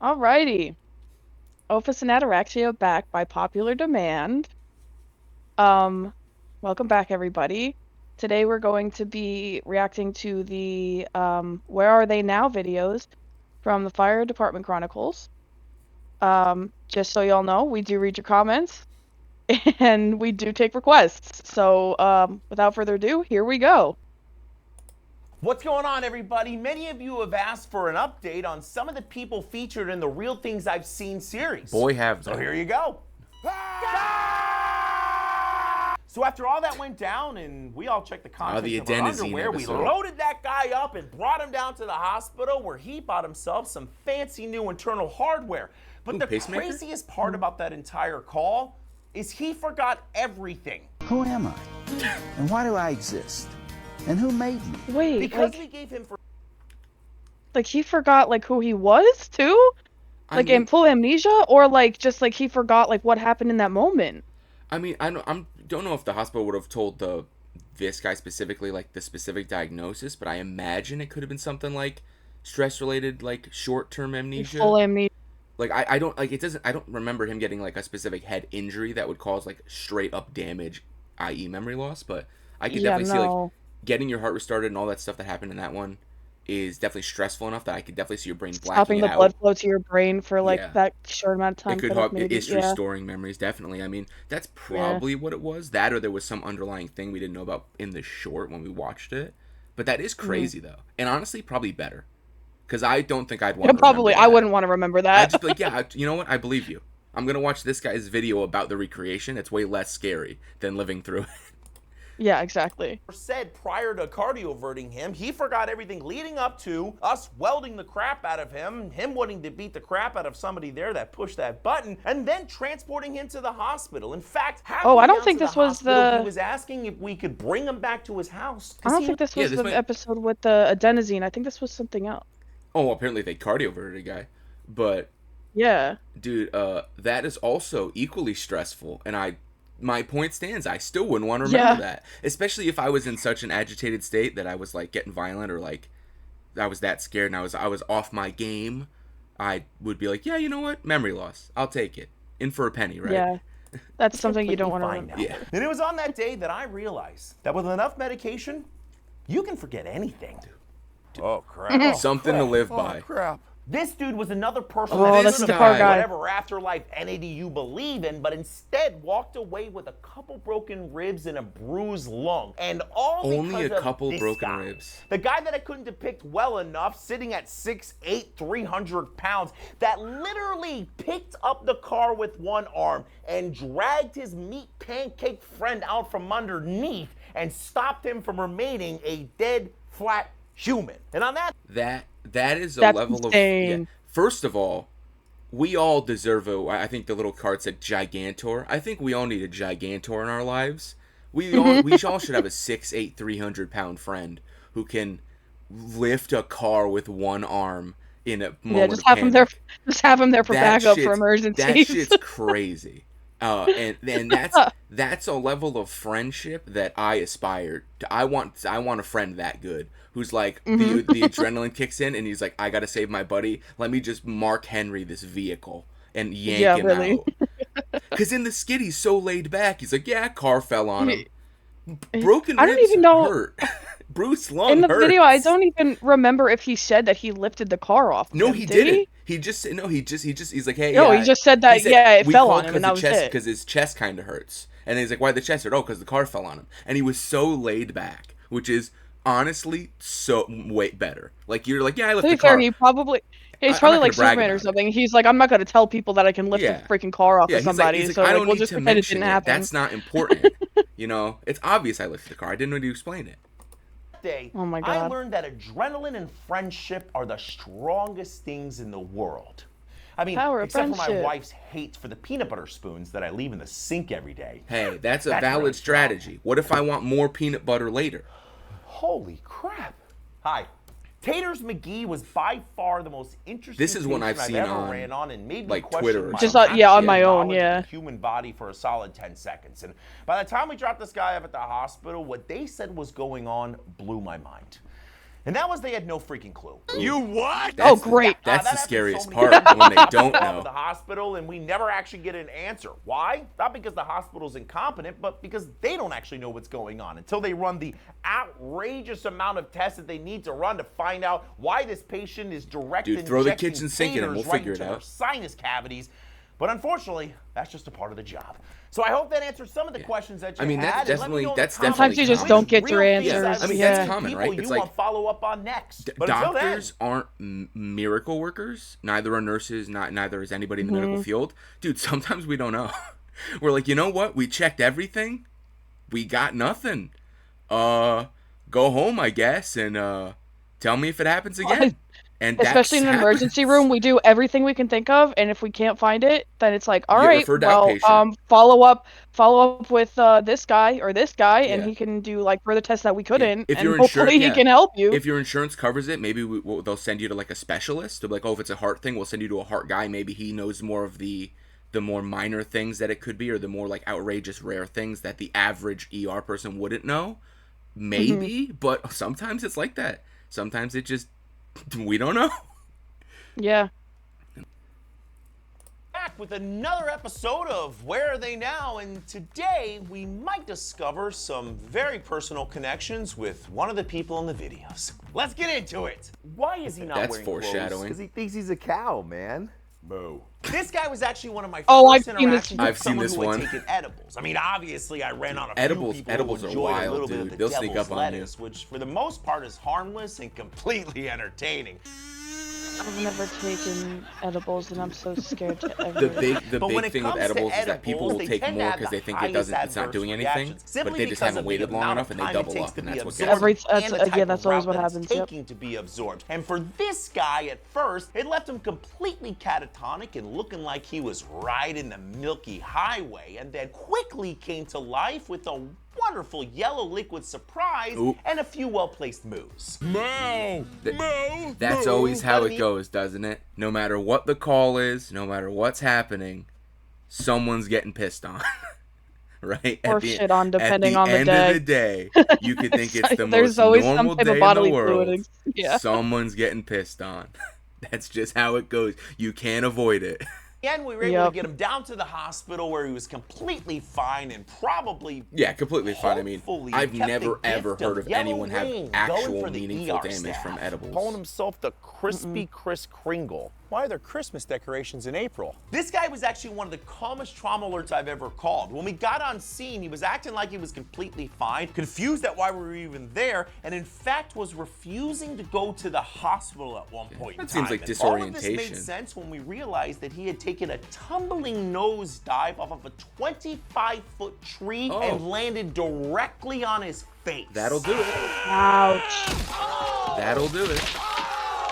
Alrighty. Opus and Ataraxia back by popular demand. Um, Welcome back, everybody. Today we're going to be reacting to the Where Are They Now videos from the Fire Department Chronicles. Just so y'all know, we do read your comments and we do take requests. So, without further ado, here we go. What's going on, everybody? Many of you have asked for an update on some of the people featured in the Real Things I've Seen series. Boy, have So they. here you go. So after all that went down and we all checked the contents the of our adenosine underwear, we episode. loaded that guy up and brought him down to the hospital where he bought himself some fancy new internal hardware. But the pacemaker? craziest part about that entire call is he forgot everything. Who am I? And why do I exist? And who made me? Wait, Because like, we gave him he forgot like who he was too? Like in full amnesia, or like just like he forgot like what happened in that moment? I don't know if the hospital would have told this guy specifically like the specific diagnosis, but I imagine it could have been something like stress related, like short term amnesia. Full amnesia. Like I don't like it doesn't I don't remember him getting like a specific head injury that would cause like straight up damage, i.e. memory loss, but I could definitely see like getting your heart restarted and all that stuff that happened in that one is definitely stressful enough that I could definitely see your brain blacking Stopping it the out. blood flow to your brain for like Yeah. that short amount of time. It could could have help. made It's yeah. restoring memories, definitely. I mean, that's probably what it was. That or there was some underlying thing we didn't know about in the short when we watched it. But that is crazy, though. And honestly, probably better. Because I don't think I'd want Yeah, to probably. remember I that. wouldn't want to remember I'd that. just be like, yeah, you know what? I believe you. I'm going to watch this guy's video about the recreation. It's way less scary than living through it. Yeah, exactly. said prior to cardioverting him, he forgot everything leading up to us welding the crap out of him wanting to beat the crap out of somebody there that pushed that button, and then transporting him to the hospital. In fact, I don't think this was he was asking if we could bring him back to his house. I don't think this was the episode with the adenosine. I think this was something else. Oh, apparently they cardioverted a guy. But, yeah. Dude, that is also equally stressful. And my point stands. I still wouldn't want to remember that, especially if I was in such an agitated state that I was like getting violent or like I was that scared and I was off my game. I would be like, yeah, you know what, memory loss, I'll take it, in for a penny, right? Yeah, that's something you don't want to remember. Yeah. And it was on that day that I realized that with enough medication, you can forget anything. Oh crap! Something to live by. Crap. This dude was another person Oh, that this is the didn't car have guy. whatever afterlife entity you believe in, but instead walked away with a couple broken ribs and a bruised lung. And all Only because a couple of this broken guy. ribs. The guy that I couldn't depict well enough, sitting at 6'8", 300 pounds, that literally picked up the car with one arm and dragged his meat pancake friend out from underneath and stopped him from remaining a dead, flat human. And on that That is a That's level insane. of First of all, we all deserve I think the little card said gigantor. I think we all need a gigantor in our lives. We all should have a 6'8", 300-pound friend who can lift a car with one arm in a moment just of have panic. him there. Just have him there for backup for That emergencies. shit's crazy. And that's a level of friendship that I aspire to. I want a friend that good who's like the adrenaline kicks in and he's like, I gotta save my buddy. Let me just Mark Henry this vehicle and yank him out. Because in the skit he's so laid back. He's like, yeah, car fell on him. Broken I ribs don't even know. hurt. Bruce Lung In the hurts. video, I don't even remember if he said that he lifted the car off. No, him, he did didn't. He's like, hey. No, he just said that. It we fell called on him, and that was chest, it. Because his chest kind of hurts, and he's like, why the chest hurt? Oh, because the car fell on him, and he was so laid back, which is honestly so way better. Like you're like, yeah, I lifted To be the car. fair, he's probably I'm not like gonna brag Superman or about it. something. He's like, I'm not going to tell people that I can lift Yeah. a freaking car off Yeah, of he's like, somebody. So I don't we'll need just to pretend it mention didn't it. happen. That's not important. You know, it's obvious I lifted the car. I didn't need to explain it. day, Oh my I God. learned that adrenaline and friendship are the strongest things in the world. I mean, Power of except for my friendship. wife's hate for the peanut butter spoons that I leave in the sink every day. Hey, that's a That's valid really strategy. What if I want more peanut butter later? Holy crap. Hi. Taters McGee was by far the most interesting This is one I've patient seen ever on, ran on and made me like, question Twitter or my Just, actual yeah, on my own, knowledge of yeah. the human body for a solid 10 seconds. And by the time we dropped this guy up at the hospital, what they said was going on blew my mind. And that was they had no freaking clue. You what? Oh, great. That's That the happens scariest so many part, times. when they don't Call know. the hospital and we never actually get an answer. Why? Not because the hospital's incompetent, but because they don't actually know what's going on until they run the outrageous amount of tests that they need to run to find out why this patient is directly Dude, throw the injecting kitchen sink in and we'll taters right figure it into their out. sinus cavities. But unfortunately, that's just a part of the job. So I hope that answers some of the questions that you I mean, had. that's And let me know in the definitely- comments Sometimes you just common. don't get your real things answers. that I mean, Yeah. that's common, people right? you It's want like to follow up on next. But until then, doctors aren't miracle workers. Neither are nurses. Neither is anybody in the medical field. Dude, sometimes we don't know. We're like, you know what? We checked everything. We got nothing. Go home, I guess, and tell me if it happens again. And Especially in an emergency room, we do everything we can think of, and if we can't find it, then it's like, all You get right, referred to well, outpatient. follow up with this guy or this guy, and Yeah. he can do like further tests that we Yeah. couldn't, If and your hopefully insurance, he can help you. If your insurance covers it, maybe they'll send you to like a specialist. They'll be like, oh, if it's a heart thing, we'll send you to a heart guy. Maybe he knows more of the more minor things that it could be, or the more like outrageous rare things that the average ER person wouldn't know. Maybe, but sometimes it's like that. Sometimes it just we don't know. Yeah. back with another episode of Where Are They Now? And today we might discover some very personal connections with one of the people in the videos. Let's get into it. Why is he not That's wearing foreshadowing. clothes? Because he thinks he's a cow, man. Boo. This guy was actually one of my Oh, first I've seen this- interactions with I've seen someone this who had one. taken edibles. I mean, obviously, I ran on a Edibles- few people edibles who are enjoyed a wild, little bit dude. of the They'll sneak devil's up on you. lettuce, which for the most part is harmless and completely entertaining. I've never taken edibles, and I'm so scared to ever. The But when big it thing with comes to edibles is that people edibles, will they take tend to more have because they the think highest it's not adverse doing anything, reactions, but simply they just because haven't of the waited long amount enough and of they time it double takes up, to and be that's what absorbed gets them. and the type that's of always route what that it's happens, yep. taking to be absorbed. And for this guy at first, it left him completely catatonic and looking like he was riding the Milky Highway, and then quickly came to life with a wonderful yellow liquid surprise Ooh. and a few well-placed moves. That's always how it goes, doesn't it? No matter what the call is, no matter what's happening, someone's getting pissed on. Right? Or shit on, depending on the At the end of the day, you could think it's the There's most always some normal type of day in bodily the world. fluid. Yeah. Someone's getting pissed on. That's just how it goes. You can't avoid it. And we were able Yep. to get him down to the hospital where he was completely fine and probably Yeah, completely fine. I mean, hopefully I've kept the never gift ever of heard of yellow anyone have rain going actual for the meaningful ER damage staff. from edibles. Calling himself the Crispy Kris Kringle. Why are there Christmas decorations in April? This guy was actually one of the calmest trauma alerts I've ever called. When we got on scene, he was acting like he was completely fine, confused at why we were even there, and in fact was refusing to go to the hospital at one point in That seems time. like And all of this disorientation. made sense when we realized that he had taken a tumbling nose dive off of a 25-foot tree Oh. and landed directly on his face. That'll do it. Ouch. That'll do it.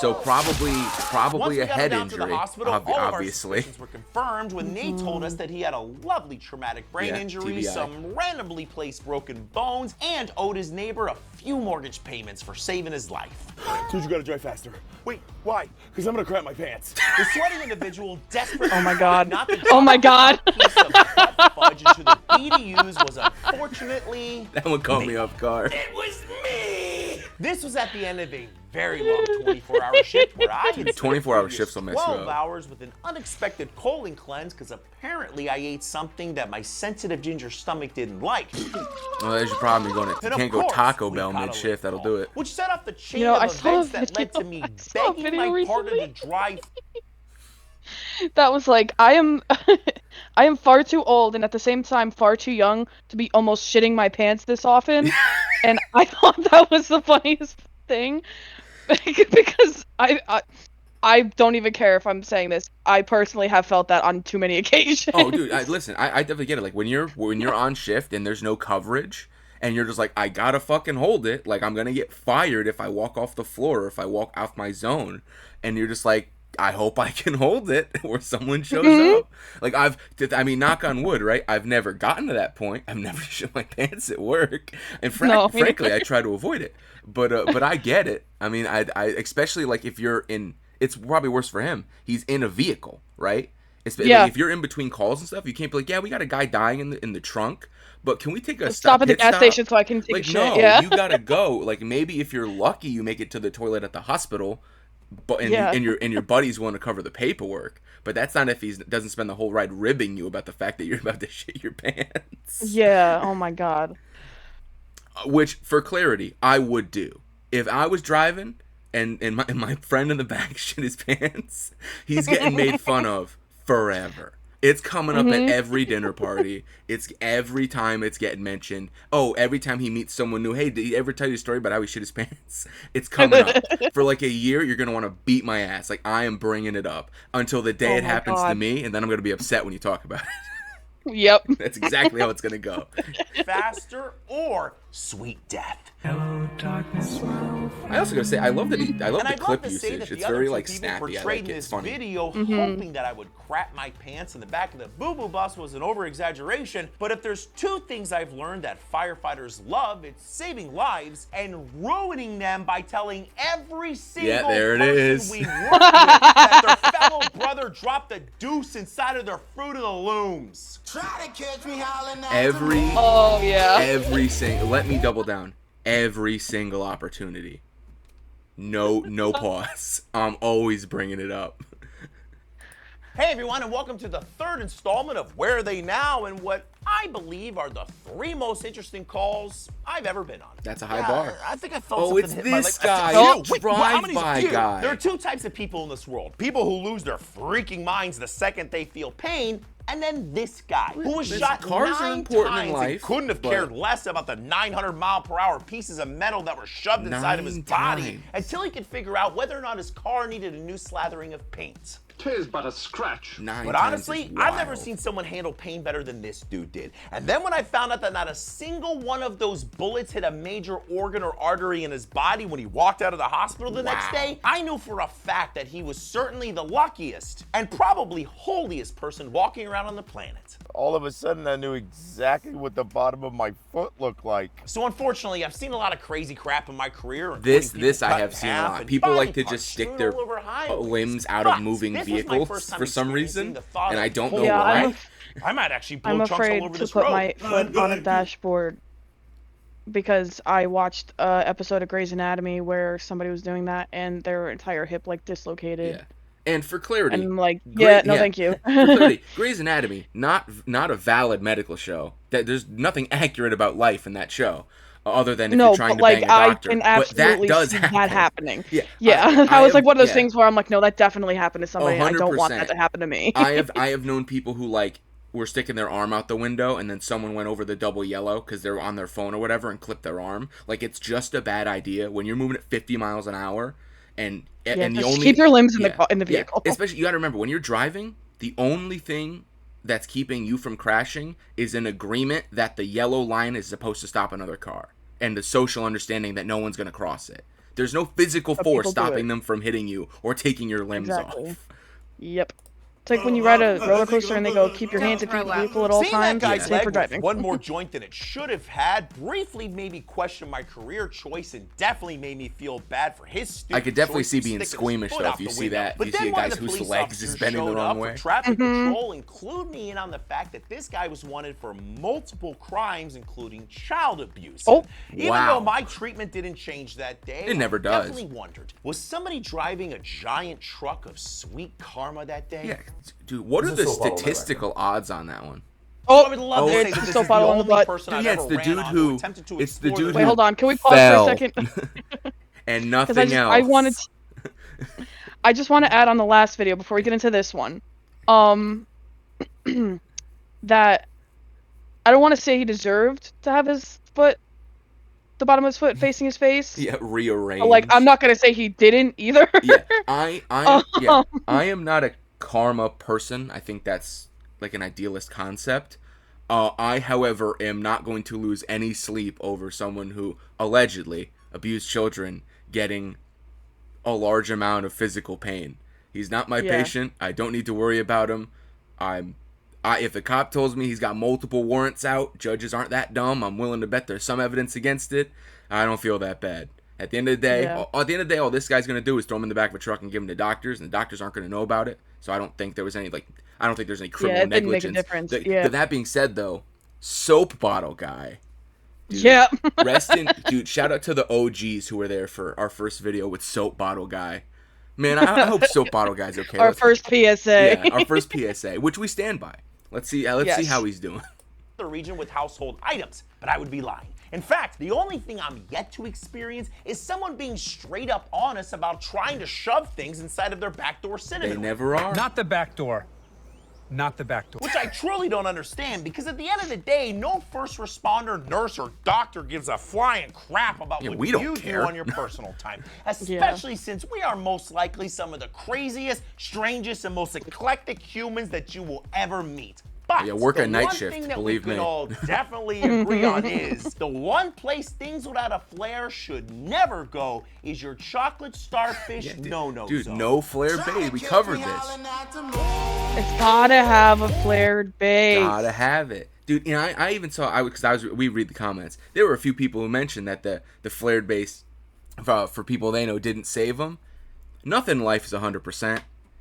So probably Once we a got him head down to the injury, hospital, all of our obviously. suspicions were confirmed when they told us that he had a lovely traumatic brain Yeah, injury, TBI. some randomly placed broken bones, and owed his neighbor a few mortgage payments for saving his life. Dude, you gotta drive faster. Wait, why? Because I'm gonna crap my pants. The sweaty individual, desperate Oh my God. not to Oh my God. piece of hot fudge into the BDUs was unfortunately That one caught me off guard. it was me. This was at the end of a very long 24-hour shift where I had spent 24-hour previous shifts will mess you 12 up. hours with an unexpected colon cleanse because apparently I ate something that my sensitive ginger stomach didn't like. Well, there's your problem. You And of can't go course, Taco we Bell got a mid-shift. That'll call, do it. Which set off the chain You know, I of saw a events that led to video- me I saw a begging video my partner to recently. drive. That was like, I am I am far too old and at the same time far too young to be almost shitting my pants this often. And I thought that was the funniest thing because I don't even care if I'm saying this. I personally have felt that on too many occasions. Oh, dude, listen, I definitely get it. Like when you're on shift and there's no coverage, and you're just like, I gotta fucking hold it. Like I'm gonna get fired if I walk off the floor or if I walk off my zone, and you're just like, I hope I can hold it or someone shows up. Like I mean, knock on wood, right? I've never gotten to that point. I've never shit my pants at work, and No, me frankly, neither. I try to avoid it. But I get it. I mean, I especially like if you're in. It's probably worse for him. He's in a vehicle, right? Yeah. Like, if you're in between calls and stuff, you can't be like, yeah, we got a guy dying in the trunk, but can we take a Let's stop at the pit gas stop? station so I can take a Like, shit. no, Yeah. you gotta go. Like, maybe if you're lucky, you make it to the toilet at the hospital, but Yeah. and your buddy's willing to cover the paperwork. But that's not if he doesn't spend the whole ride ribbing you about the fact that you're about to shit your pants. Yeah. Oh my God. Which, for clarity, I would do. If I was driving and my friend in the back shit his pants, he's getting made fun of forever. It's coming up at every dinner party. It's every time it's getting mentioned. Oh, every time he meets someone new. Hey, did he ever tell you a story about how he shit his pants? It's coming up. For like a year, you're going to want to beat my ass. Like, I am bringing it up until the day Oh it my happens to God. me, and then I'm going to be upset when you talk about it. Yep. That's exactly how it's going to go. Faster or sweet death? I also gotta say, I love the And clip I'd love usage. to say that It's the other very two like people snappy. I portrayed like in it. It's this funny. video hoping that I would crap my pants in the back of the boo-boo bus was an over-exaggeration. But if there's two things I've learned that firefighters love, it's saving lives and ruining them by telling every single there it person is. we work with that their fellow brother dropped a deuce inside of their Fruit of the Looms. Try to catch me howling at Every Oh yeah. every single. Let me double down. Every single opportunity. No pause. I'm always bringing it up. Hey everyone, and welcome to the third installment of Where Are They Now, and what I believe are the three most interesting calls I've ever been on. That's a high bar. I think I felt Oh, something it's hit my leg. this guy. Oh, It's wait, how many is drive-by you? guy. There are two types of people in this world. People who lose their freaking minds the second they feel pain, and then this guy who was Listen, shot cars are 9 important in times life, and couldn't have but- cared less about the 900-mile-per-hour pieces of metal that were shoved inside of his 9 body times. until he could figure out whether or not his car needed a new slathering of paint. 'Tis but a scratch. 9 But times honestly, is I've never wild. seen someone handle pain better than this dude did. And then when I found out that not a single one of those bullets hit a major organ or artery in his body when he walked out of the hospital the next day, I knew for a fact that he was certainly the luckiest and probably holiest person walking around on the planet. All of a sudden, I knew exactly what the bottom of my foot looked like. So unfortunately, I've seen a lot of crazy crap in my career. This including people I cut have in seen a half lot. and People body like to parts just stick strewn their all over highways. limbs out of But moving this was my vehicles first time for some experiencing reason, the thought and of I don't know holy Yeah, why. I might actually blow I'm chunks all afraid over to this put road. my foot on a dashboard because I watched an episode of Grey's Anatomy where somebody was doing that and their entire hip like dislocated. Yeah. And for clarity, And I'm like, Grey- yeah, no, thank you. For clarity, Grey's Anatomy, not a valid medical show. That there's nothing accurate about life in that show, other than if No, you're trying but to like bang a I doctor. can But that absolutely does see happen. that happening. Yeah, Yeah, I I was like have- one of those yeah. things where I'm like, no, that definitely happened to somebody. And I don't want 100%. that to happen to me. I have known people who like were sticking their arm out the window, and then someone went over the double yellow because they're on their phone or whatever and clipped their arm. Like, it's just a bad idea when you're moving at 50 miles an hour, and Yeah, and the just only keep your limbs in the yeah, in the vehicle. Yeah. Especially, you got to remember when you're driving, the only thing that's keeping you from crashing is an agreement that the yellow line is supposed to stop another car, and the social understanding that no one's going to cross it. There's no physical But force people do stopping it. them from hitting you or taking your limbs Exactly. off. Yep. It's like when you ride a roller coaster and they go, keep your hands in front of the vehicle at all Seeing that times. guy's Same leg for with driving. one more joint than it should have had briefly made me question my career choice and definitely made me feel bad for his stupid I could definitely choice see of being sticking his squeamish, foot though, out if you the see window. that. But You see then a one guy of the whose police legs is officers bending the showed wrong up for way. Traffic Mm-hmm. control and clued me in on the fact that this guy was wanted for multiple crimes, including child abuse. Oh. Even Wow. though my treatment didn't change that day, It never I does. definitely wondered, was somebody driving a giant truck of sweet karma that day? Yeah, dude, what are There's the a soap bottle in my statistical odds on that one? I would love to there's say the that this soap is the bottle on the only butt. person Dude, I've yeah, ever it's the ran dude on who- attempted to it's the explore dude Wait, who hold on. Can we pause fell. for a second? And Because nothing else. I wanted I just want to add on the last video before we get into this one. That I don't want to say he deserved to have his foot, the bottom of his foot facing his face. Yeah, rearrange. But, like, I'm not gonna say he didn't either. Yeah, I am not a karma person. I think that's like an idealist concept. I, however, am not going to lose any sleep over someone who allegedly abused children getting a large amount of physical pain. He's not my Yeah. patient. I don't need to worry about him. If the cop tells me he's got multiple warrants out, judges aren't that dumb. I'm willing to bet there's some evidence against it. I don't feel that bad. At the end of the day, Yeah. all this guy's gonna do is throw him in the back of a truck and give him to doctors, and the doctors aren't gonna know about it. So I don't think there was any I don't think there's any Yeah, criminal it didn't make a negligence. difference. Yeah. That being said, though, soap bottle guy. Dude, Yep. dude, shout out to the OGs who were there for our first video with soap bottle guy. Man, I hope soap bottle guy's okay. Our first PSA. Yeah, our first PSA, which we stand by. Let's see Yes. how he's doing. The region with household items, but I would be lying. In fact, the only thing I'm yet to experience is someone being straight up honest about trying to shove things inside of their backdoor They cinema. never are. Not the back door. Not the back door. Which I truly don't understand, because at the end of the day, no first responder, nurse, or doctor gives a flying crap about what we don't you care. do on your personal time. Especially since we are most likely some of the craziest, strangest, and most eclectic humans that you will ever meet. But Yeah, work the a night one shift, thing that believe we me. can all definitely agree on is the one place things without a flare should never go is your chocolate starfish no-no Dude, zone. no flare base. We covered this. It's gotta have a flared base. Gotta have it, dude. You know, I even saw we read the comments. There were a few people who mentioned that the flared base for people they know didn't save them. Nothing in life is 100%,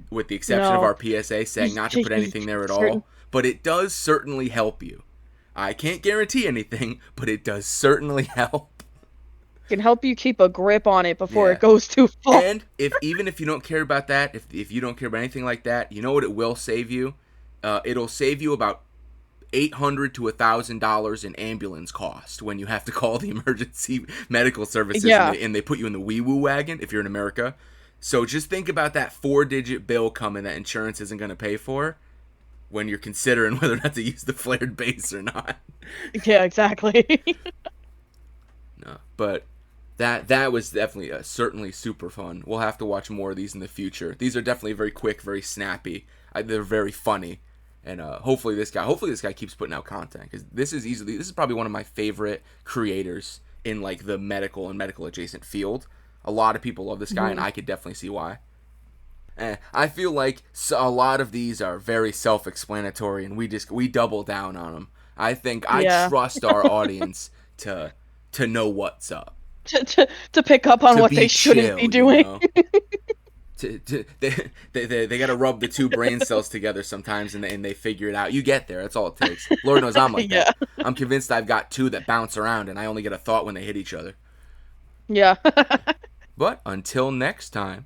with the exception of No. our PSA saying not to put anything there at all. But it does certainly help you. I can't guarantee anything, but it does certainly help. Can help you keep a grip on it before Yeah. it goes too far. And even if you don't care about that, if you don't care about anything like that, you know what it will save you? It'll save you about $800 to $1,000 in ambulance cost when you have to call the emergency medical services Yeah. and they put you in the wee-woo wagon if you're in America. So just think about that 4-digit bill coming that insurance isn't going to pay for when you're considering whether or not to use the flared base or not. Yeah, exactly. No, but that was definitely certainly super fun. We'll have to watch more of these in the future. These are definitely very quick, very snappy. They're very funny, and hopefully this guy keeps putting out content, because this is probably one of my favorite creators in like the medical and medical adjacent field. A lot of people love this guy, and I could definitely see why. I feel like a lot of these are very self-explanatory, and we double down on them. I think I trust our audience to know what's up. to pick up on To what be they shouldn't be chill, you doing. know? They got to rub the two brain cells together sometimes, and they figure it out. You get there. That's all it takes. Lord knows I'm like that. I'm convinced I've got two that bounce around, and I only get a thought when they hit each other. Yeah. But until next time.